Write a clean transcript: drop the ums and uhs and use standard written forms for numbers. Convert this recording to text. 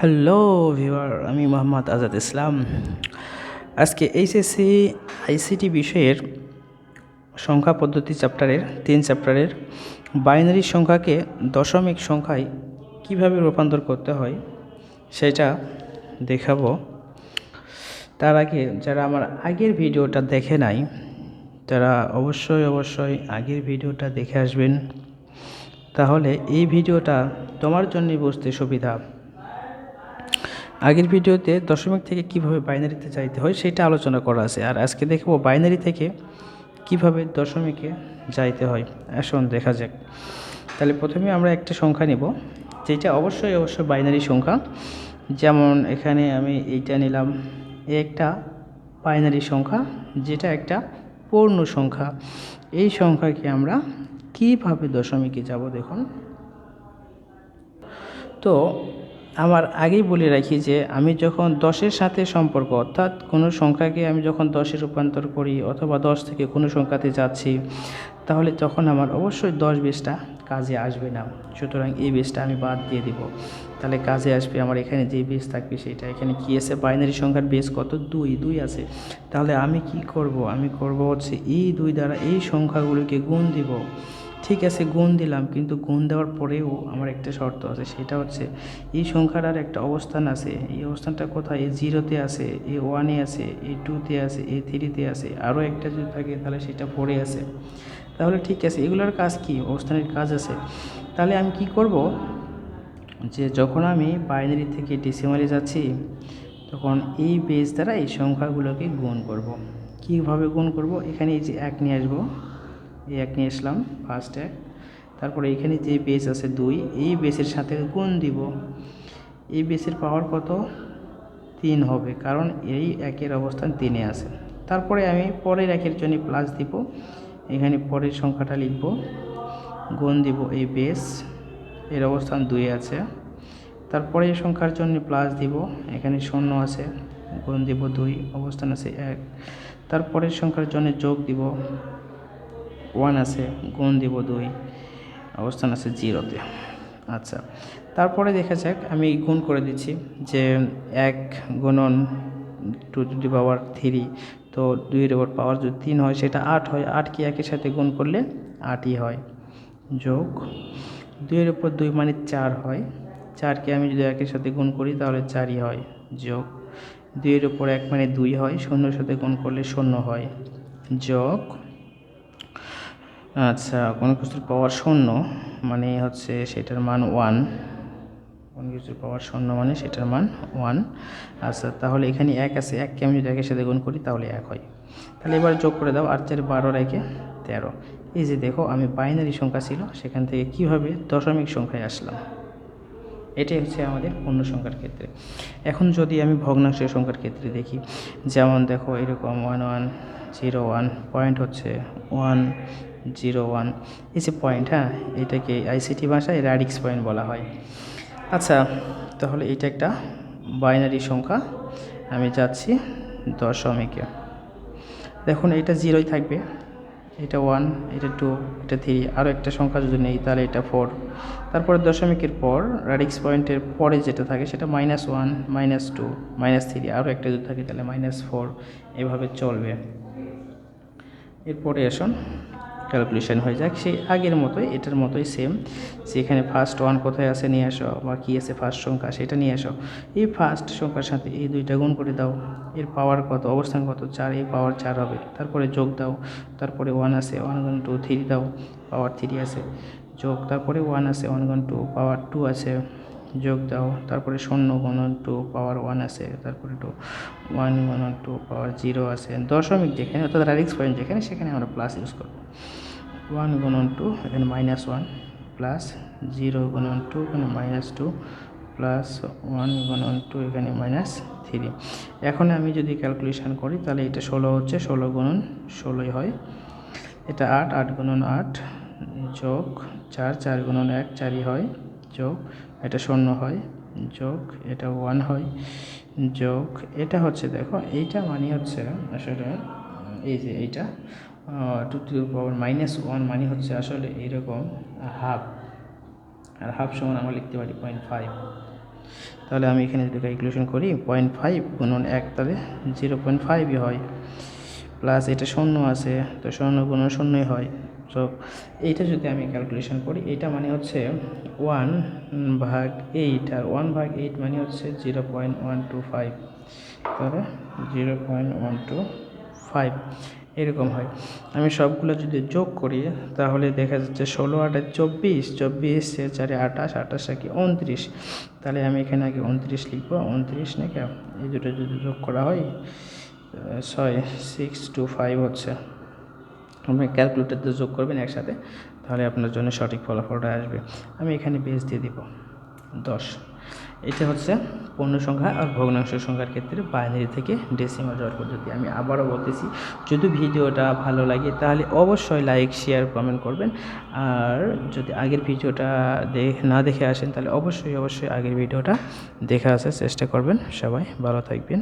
Hello viewer, আমি মোহাম্মদ আজাদ ইসলাম। আজকে HSC ICT বিষয়ের সংখ্যা পদ্ধতি চ্যাপ্টারের 3 চ্যাপ্টারের বাইনারি সংখ্যাকে দশমিক সংখ্যায় কিভাবে রূপান্তর করতে হয় সেটা দেখাবো। তার আগে যারা আমার আগের ভিডিওটা দেখে নাই তারা অবশ্যই আগের ভিডিওটা দেখে আসবেন, তাহলে এই ভিডিওটা তোমার জন্যই বুঝতে সুবিধা। আগের ভিডিওতে দশমিক থেকে কিভাবে বাইনারিতে যাইতে হয় সেটা আলোচনা করা আছে, আর আজকে দেখব বাইনারি থেকে কিভাবে দশমিকে যাইতে হয়। আসুন দেখা যাক। তাহলে প্রথমে আমরা একটা সংখ্যা নেব যেটা অবশ্যই বাইনারি সংখ্যা। যেমন এখানে আমি এইটা নিলাম, একটা বাইনারি সংখ্যা যেটা একটা পূর্ণ সংখ্যা। এই সংখ্যাকে আমরা কিভাবে দশমিকে যাব দেখুন। তো আমার আগেই বলে রাখি যে আমি যখন 10-এর সাথে সম্পর্ক, অর্থাৎ কোনো সংখ্যাকে আমি যখন 10-এ রূপান্তর করি অথবা 10 থেকে কোনো সংখ্যাতে যাচ্ছি, তাহলে তখন আমার অবশ্যই 10 বেসটা কাজে আসবে না। সুতরাং এই বেসটা আমি বাদ দিয়ে দিব। তাহলে কাজে আসবে আমার এখানে যে বেস থাকবে সেটা। এখানে কি আছে? বাইনারি সংখ্যার বেস কত? 2 আছে। তাহলে আমি কি করব? আমি করব হচ্ছে এই 2 দ্বারা এই সংখ্যাগুলোকে গুণ দিব। ঠিক আছে, গুণ দিলাম, কিন্তু গুণ দেওয়ার পরেও আমার একটা শর্ত আছে, সেটা হচ্ছে এই সংখ্যাটার একটা অবস্থান আছে। এই অবস্থানটা কোথায়? এই 0-তে আছে, এই 1-এ আছে, এই 2-তে আছে, এই 3-তে আছে, আরও একটা যদি থাকে তাহলে সেটা 4-এ আছে। তাহলে ঠিক আছে, এগুলোর কাজ কি? অবস্থানের কাজ আছে। তাহলে আমি কি করব, যে যখন আমি বাইনারি থেকে ডেসিমালে যাচ্ছি তখন এই বেস দ্বারা এই সংখ্যাগুলোকে গুণ করব। কীভাবে গুণ করব? এখানে এই যে 1 নিয়ে আসবো, এই 1 নিয়ে আসলাম, ফার্স্ট 1। তারপরে এখানে যে বেস আছে 2, এই বেসের সাথে গুণ দিব। এই বেসের পাওয়ার কত? 3 হবে, কারণ এই 1-এর অবস্থান 3-এ আছে। তারপরে আমি পরের 1-এর জন্য প্লাস দিব, এখানে পরের সংখ্যাটা লিখব, গুণ দিব এই বেস, এর অবস্থান 2-এ আছে। তারপরে এই সংখ্যার জন্য প্লাস দিব, এখানে 0 আছে, গুণ দিব 2, অবস্থান আছে 1। তারপরের সংখ্যার জন্য যোগ দিব, 1 আছে, গুণ দিব 2, অবস্থান আছে 0-তে। আচ্ছা, তারপরে দেখা যাক, আমি গুণ করে দিচ্ছি যে 1 গুণন 2 টু দি পাওয়ার 3, তো 2-এর উপর পাওয়ার যদি 3 হয় সেটা 8 হয়। 8কে 1-এর সাথে গুণ করলে 8ই হয়, যোগ 2-এর উপর 2 মানে 4 হয়। 4কে আমি যদি 1-এর সাথে গুণ করি তাহলে 4ই হয়, যোগ 2-এর উপর 1 মানে 2 হয়, 0-এর সাথে গুণ করলে 0 হয়, যোগ, আচ্ছা, কোনো কিছুর পাওয়ার 0 মানে হচ্ছে সেটার মান 1, কোনো কিছুর পাওয়ার 0 মানে সেটার মান 1। আচ্ছা, তাহলে এখানে 1 আছে, 1কে আমি যদি 1-এর সাথে গুণ করি তাহলে 1 হয়। তাহলে এবার যোগ করে দাও, 8 4 12, 1 13। এই যে দেখো, আমি বাইনারি সংখ্যা ছিল সেখান থেকে কিভাবে দশমিক সংখ্যায় আসলাম। এটাই হচ্ছে আমাদের পূর্ণ সংখ্যার ক্ষেত্রে। এখন যদি আমি ভগ্নাংশের সংখ্যার ক্ষেত্রে দেখি, যেমন দেখো এরকম 1 1 0 1, পয়েন্ট হচ্ছে 1 0 1, এই যে পয়েন্ট, হ্যাঁ, এটাকে আইসিটি ভাষায় র্যাডিক্স পয়েন্ট বলা হয়। আচ্ছা, তাহলে এটা একটা বাইনারি সংখ্যা, আমি যাচ্ছি দশমিকে। দেখুন এটা 0-ই থাকবে, এটা 1, এটা 2, এটা 3, আরও একটা সংখ্যা যদি নেই তাহলে এটা 4। তারপরে দশমিকের পর র্যাডিক্স পয়েন্টের পরে যেটা থাকে সেটা -1 -2 -3, আরও একটা যদি থাকে তাহলে -4, এভাবে চলবে। এরপরে আসুন ক্যালকুলেশন হয়ে যাক সেই আগের মতোই, এটার মতোই সেম। যেখানে ফার্স্ট 1 কোথায় আছে নিয়ে আসো, বা কী আছে ফার্স্ট সংখ্যা সেটা নিয়ে আসো। এই ফার্স্ট সংখ্যার সাথে এই 2টা গুণ করে দাও, এর পাওয়ার কত? অবস্থান কত? 4, এই পাওয়ার 4 হবে। তারপরে যোগ দাও, তারপরে 1 আছে, 1 গুণ 2 3 দাও, পাওয়ার 3 আছে, যোগ, তারপরে 1 আছে, 1 গুণ 2 পাওয়ার 2 আছে, যোগ দাও, তারপরে 0 গুণন 2 পাওয়ার 1 আছে, তারপরে 1 গুণন 2 পাওয়ার 0 আছে। দশমিক যেখানে, অর্থাৎ র্যাডিক্স পয়েন্ট যেখানে, সেখানে আমরা প্লাস ইউজ করব। 1 গুণন 2 এখানে -1, প্লাস 0 গুণন 2 এখানে -2, প্লাস 1 গুণন 2 এখানে -3। এখন আমি যদি ক্যালকুলেশন করি তাহলে এটা 16 হচ্ছে, 16 গুণন 16ই হয়। এটা 8, 8 গুণন 8, যোগ 4, 4 গুণন 1 4ই হয়, যোগ এটা 0 হয়, যোগ এটা 1 হয়, যোগ এটা হচ্ছে, দেখো এইটা মানে হচ্ছে আসলে এই যে এইটা 2 টু দি পাওয়ার -1 মানে হচ্ছে আসলে এরকম হাফ, আর হাফ সমান আমরা লিখতে পারি 0.5। তাহলে আমি এখানে যদি ক্যালকুলেশন করি 0.5 গুণন 1 তাহলে 0.5ই হয়, প্লাস এটা শূন্য আছে তো শূন্য গুণন শূন্যই হয়। তো এইটা যদি আমি ক্যালকুলেশন করি, এটা মানে হচ্ছে 1/8, আর 1/8 মানে হচ্ছে 0.125, তাহলে 0.125 এরকম হয়। আমি সবগুলো যদি যোগ করি তাহলে দেখা যাচ্ছে 16 × 8 = 24, 24 × 4 = 28, 28 কি 29, তাহলে আমি এখানে আগে 29 লিখবো, 29 নাকি এই দুটো যদি যোগ করা হয় 625 হচ্ছে। আপনি ক্যালকুলেটরতে যোগ করবেন একসাথে, তাহলে আপনার জন্য সঠিক ফলাফলটা আসবে। আমি এখানে বেস দিয়ে দিব 10। এটা হচ্ছে পূর্ণ সংখ্যা আর ভগ্নাংশ সংখ্যার ক্ষেত্রে বাইনারি থেকে ডেসিমাল যাওয়ার পদ্ধতি। আমি আবারও বলতেছি, যদি ভিডিওটা ভালো লাগে তাহলে অবশ্যই লাইক, শেয়ার, কমেন্ট করবেন। আর যদি আগের ভিডিওটা না দেখে আসেন তাহলে অবশ্যই আগের ভিডিওটা দেখে আসার চেষ্টা করবেন। সবাই ভালো থাকবেন।